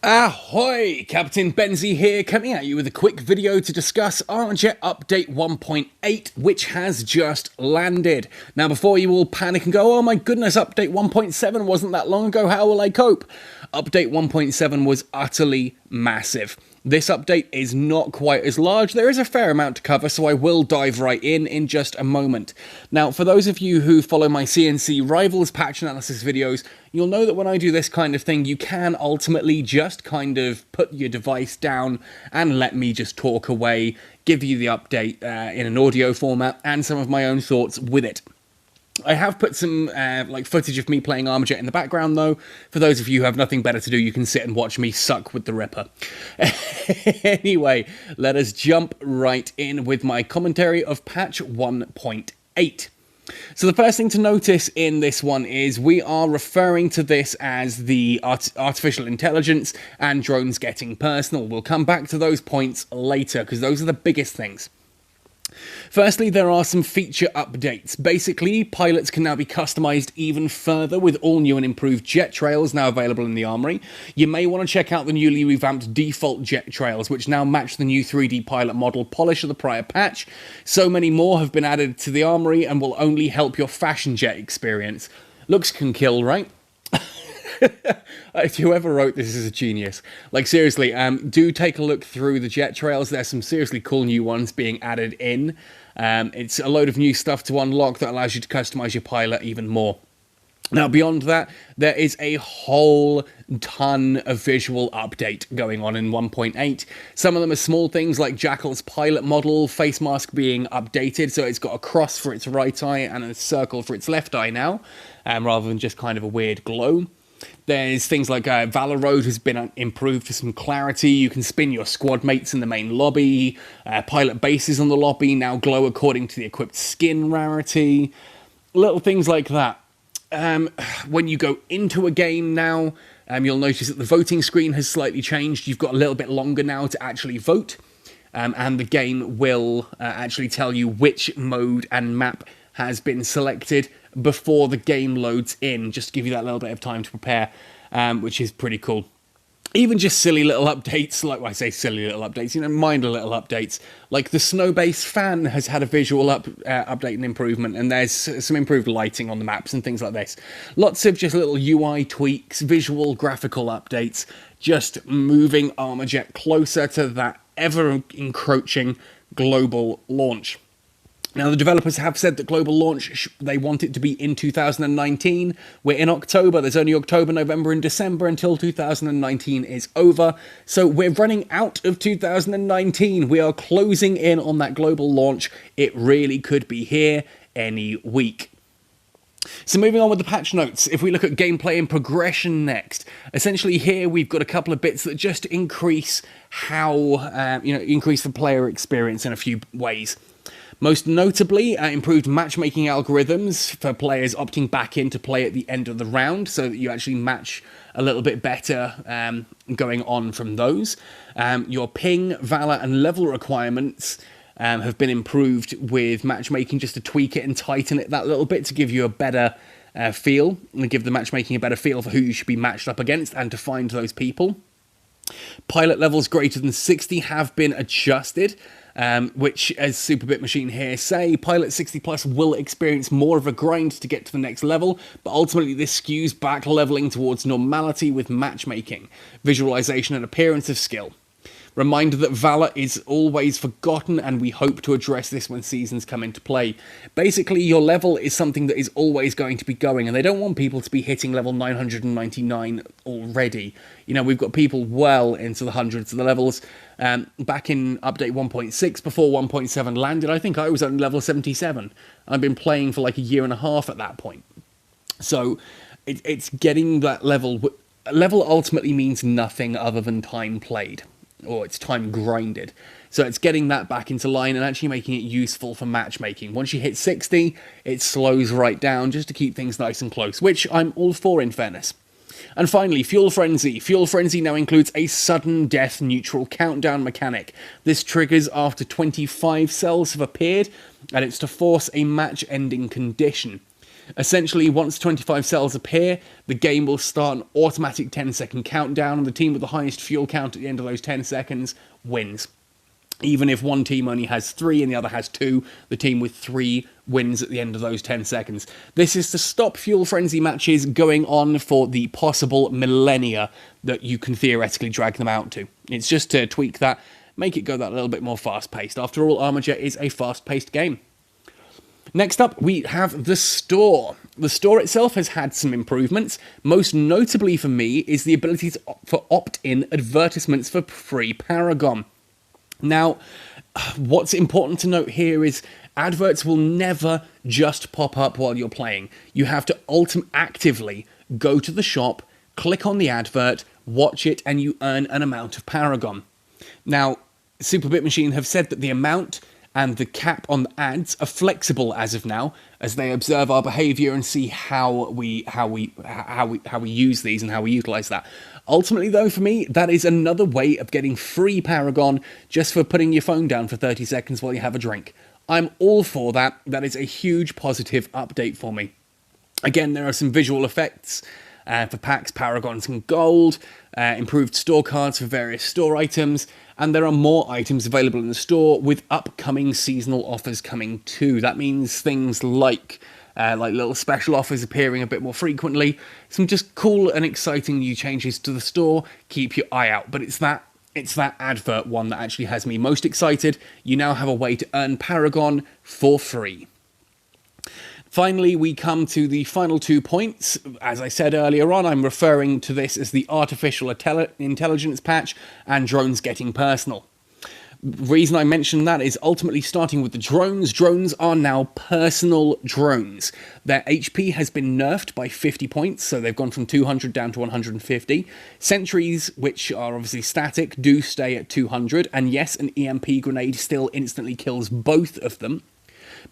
Ahoy! Captain Benzie here, coming at you with a quick video to discuss Armajet Update 1.8, which has just landed. Now, before you all panic and go, oh my goodness, Update 1.7 wasn't that long ago, how will I cope? Update 1.7 was utterly massive. This update is not quite as large. There is a fair amount to cover, so I will dive right in just a moment. Now, for those of you who follow my CNC Rivals patch analysis videos, you'll know that when I do this kind of thing, you can ultimately just kind of put your device down and let me just talk away, give you the update in an audio format and some of my own thoughts with it. I have put some footage of me playing Armajet in the background, though. For those of you who have nothing better to do, you can sit and watch me suck with the Ripper. Anyway, let us jump right in with my commentary of patch 1.8. So the first thing to notice in this one is we are referring to this as the artificial intelligence and drones getting personal. We'll come back to those points later because those are the biggest things. Firstly, there are some feature updates. Basically, pilots can now be customized even further with all new and improved jet trails now available in the armory. You may want to check out the newly revamped default jet trails, which now match the new 3D pilot model polish of the prior patch. So many more have been added to the armory and will only help your fashion jet experience. Looks can kill, right? Whoever wrote this is a genius. Like, seriously, do take a look through the jet trails. There's some seriously cool new ones being added in. It's a load of new stuff to unlock that allows you to customize your pilot even more. Now, beyond that, there is a whole ton of visual update going on in 1.8. Some of them are small things like Jackal's pilot model, face mask being updated, so it's got a cross for its right eye and a circle for its left eye now, rather than just kind of a weird glow. There's things like Valor Road has been improved for some clarity. You can spin your squad mates in the main lobby. Pilot bases on the lobby now glow according to the equipped skin rarity. Little things like that. When you go into a game now, you'll notice that the voting screen has slightly changed. You've got a little bit longer now to actually vote. And the game will actually tell you which mode and map has been selected before the game loads in, just to give you that little bit of time to prepare, which is pretty cool. Even just silly little updates, like well, I say silly little updates, minor little updates, like the snow base fan has had a visual update and improvement, and there's some improved lighting on the maps and things like this. Lots of just little UI tweaks, visual, graphical updates, just moving Armajet closer to that ever-encroaching global launch. Now, the developers have said that global launch, they want it to be in 2019. We're in October. There's only October, November, and December until 2019 is over. So we're running out of 2019. We are closing in on that global launch. It really could be here any week. So moving on with the patch notes, if we look at gameplay and progression next, essentially here we've got a couple of bits that just increase increase the player experience in a few ways. Most notably, improved matchmaking algorithms for players opting back in to play at the end of the round, so that you actually match a little bit better going on from those. Your ping, valor, and level requirements have been improved with matchmaking, just to tweak it and tighten it that little bit to give you a better feel, and give the matchmaking a better feel for who you should be matched up against and to find those people. Pilot levels greater than 60 have been adjusted, which, as Superbit Machine here say, Pilot 60 Plus will experience more of a grind to get to the next level, but ultimately this skews back leveling towards normality with matchmaking, visualization and appearance of skill. Reminder that Valor is always forgotten, and we hope to address this when seasons come into play. Basically, your level is something that is always going to be going, and they don't want people to be hitting level 999 already. We've got people well into the hundreds of the levels. Back in Update 1.6, before 1.7 landed, I think I was on level 77. I've been playing for like a year and a half at that point. So, it's getting that level. Level ultimately means nothing other than time played, or it's time grinded. So it's getting that back into line and actually making it useful for matchmaking. Once you hit 60, it slows right down just to keep things nice and close, which I'm all for in fairness. And finally, Fuel Frenzy. Fuel Frenzy now includes a sudden death neutral countdown mechanic. This triggers after 25 cells have appeared, and it's to force a match-ending condition. Essentially, once 25 cells appear, the game will start an automatic 10-second countdown, and the team with the highest fuel count at the end of those 10 seconds wins. Even if one team only has 3 and the other has 2, the team with 3 wins at the end of those 10 seconds. This is to stop fuel frenzy matches going on for the possible millennia that you can theoretically drag them out to. It's just to tweak that, make it go that little bit more fast-paced. After all, Armajet is a fast-paced game. Next up, we have the store. The store itself has had some improvements. Most notably for me is the ability for opt-in advertisements for free Paragon. Now, what's important to note here is adverts will never just pop up while you're playing. You have to actively go to the shop, click on the advert, watch it, and you earn an amount of Paragon. Now, Superbit Machine have said that the amount and the cap on the ads are flexible as of now, as they observe our behaviour and see how we use these and how we utilise that. Ultimately, though, for me, that is another way of getting free Paragon just for putting your phone down for 30 seconds while you have a drink. I'm all for that. That is a huge positive update for me. Again, there are some visual effects for packs, Paragons and Gold, improved store cards for various store items, and there are more items available in the store with upcoming seasonal offers coming too. That means things like little special offers appearing a bit more frequently, some just cool and exciting new changes to the store. Keep your eye out. But it's that advert one that actually has me most excited. You now have a way to earn Paragon for free. Finally, we come to the final 2 points. As I said earlier on, I'm referring to this as the Artificial Intelligence patch and drones getting personal. The reason I mention that is ultimately starting with the drones. Drones are now personal drones. Their HP has been nerfed by 50 points, so they've gone from 200 down to 150. Sentries, which are obviously static, do stay at 200, and yes, an EMP grenade still instantly kills both of them.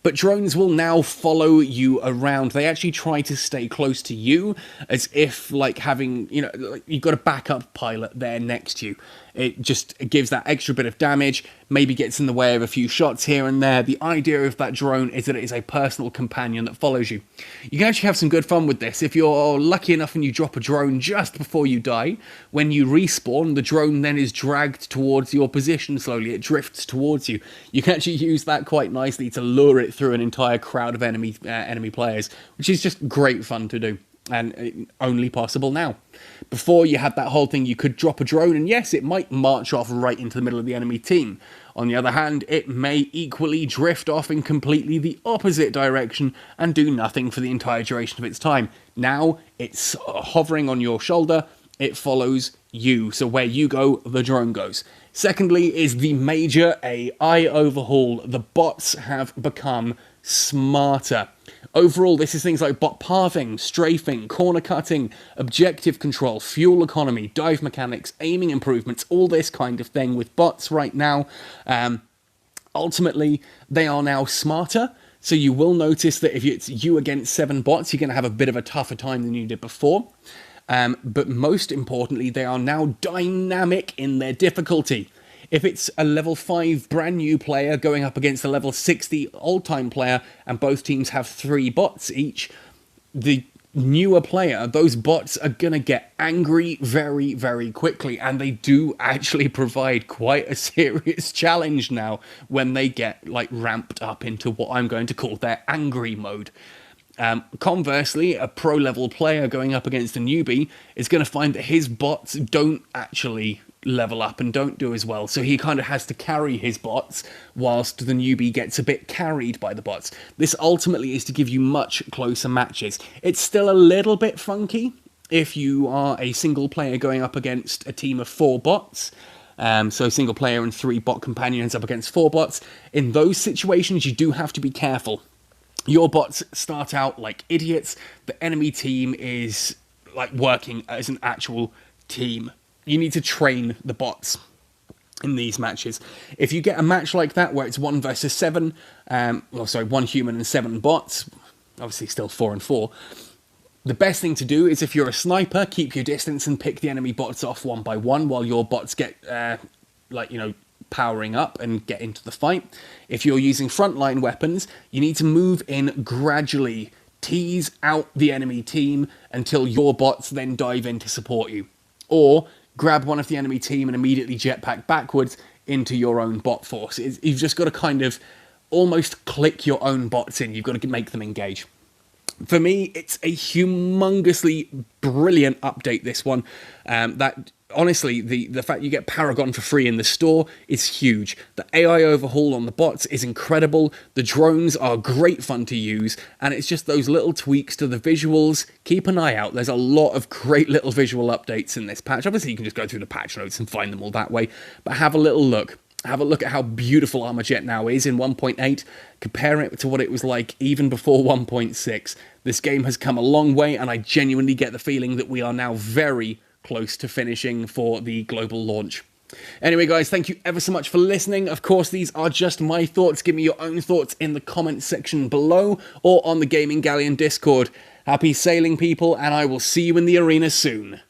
But drones will now follow you around. They actually try to stay close to you, as if, like, having, you've got a backup pilot there next to you. It gives that extra bit of damage, maybe gets in the way of a few shots here and there. The idea of that drone is that it is a personal companion that follows you. You can actually have some good fun with this. If you're lucky enough and you drop a drone just before you die, when you respawn, the drone then is dragged towards your position slowly. It drifts towards you. You can actually use that quite nicely to lure it through an entire crowd of enemy players, which is just great fun to do. And only possible now. Before, you had that whole thing, you could drop a drone and yes, it might march off right into the middle of the enemy team. On the other hand, it may equally drift off in completely the opposite direction and do nothing for the entire duration of its time. Now, it's hovering on your shoulder, it follows you, so where you go, the drone goes. Secondly is the major AI overhaul. The bots have become smarter. Overall, this is things like bot pathing, strafing, corner cutting, objective control, fuel economy, dive mechanics, aiming improvements, all this kind of thing with bots right now. Ultimately, they are now smarter, so you will notice that if it's you against 7 bots, you're going to have a bit of a tougher time than you did before. But most importantly, they are now dynamic in their difficulty. If it's a level 5 brand new player going up against a level 60 old-time player, and both teams have 3 bots each, the newer player, those bots are going to get angry very, very quickly, and they do actually provide quite a serious challenge now when they get ramped up into what I'm going to call their angry mode. Conversely, a pro-level player going up against a newbie is going to find that his bots don't actually level up and don't do as well, so he kind of has to carry his bots whilst the newbie gets a bit carried by the bots. This ultimately is to give you much closer matches. It's still a little bit funky if you are a single player going up against a team of 4 bots. So single player and 3 bot companions up against 4 bots. In those situations, you do have to be careful. Your bots start out like idiots. The enemy team is working as an actual team. You need to train the bots in these matches. If you get a match like that where it's 1 versus 7, 1 human and 7 bots, obviously still 4 and 4, the best thing to do is, if you're a sniper, keep your distance and pick the enemy bots off one by one while your bots get, powering up and get into the fight. If you're using frontline weapons, you need to move in gradually, tease out the enemy team until your bots then dive in to support you. Or grab one of the enemy team and immediately jetpack backwards into your own bot force. You've just got to kind of almost click your own bots in. You've got to make them engage. For me, it's a humongously brilliant update, this one. That honestly, the fact you get Paragon for free in the store is huge. The AI overhaul on the bots is incredible. The drones are great fun to use, and it's just those little tweaks to the visuals. Keep an eye out. There's a lot of great little visual updates in this patch. Obviously, you can just go through the patch notes and find them all that way, but have a little look. Have a look at how beautiful Armajet now is in 1.8. Compare it to what it was like even before 1.6. This game has come a long way, and I genuinely get the feeling that we are now very close to finishing for the global launch. Anyway, guys, thank you ever so much for listening. Of course, these are just my thoughts. Give me your own thoughts in the comments section below or on the Gaming Galleon Discord. Happy sailing, people, and I will see you in the arena soon.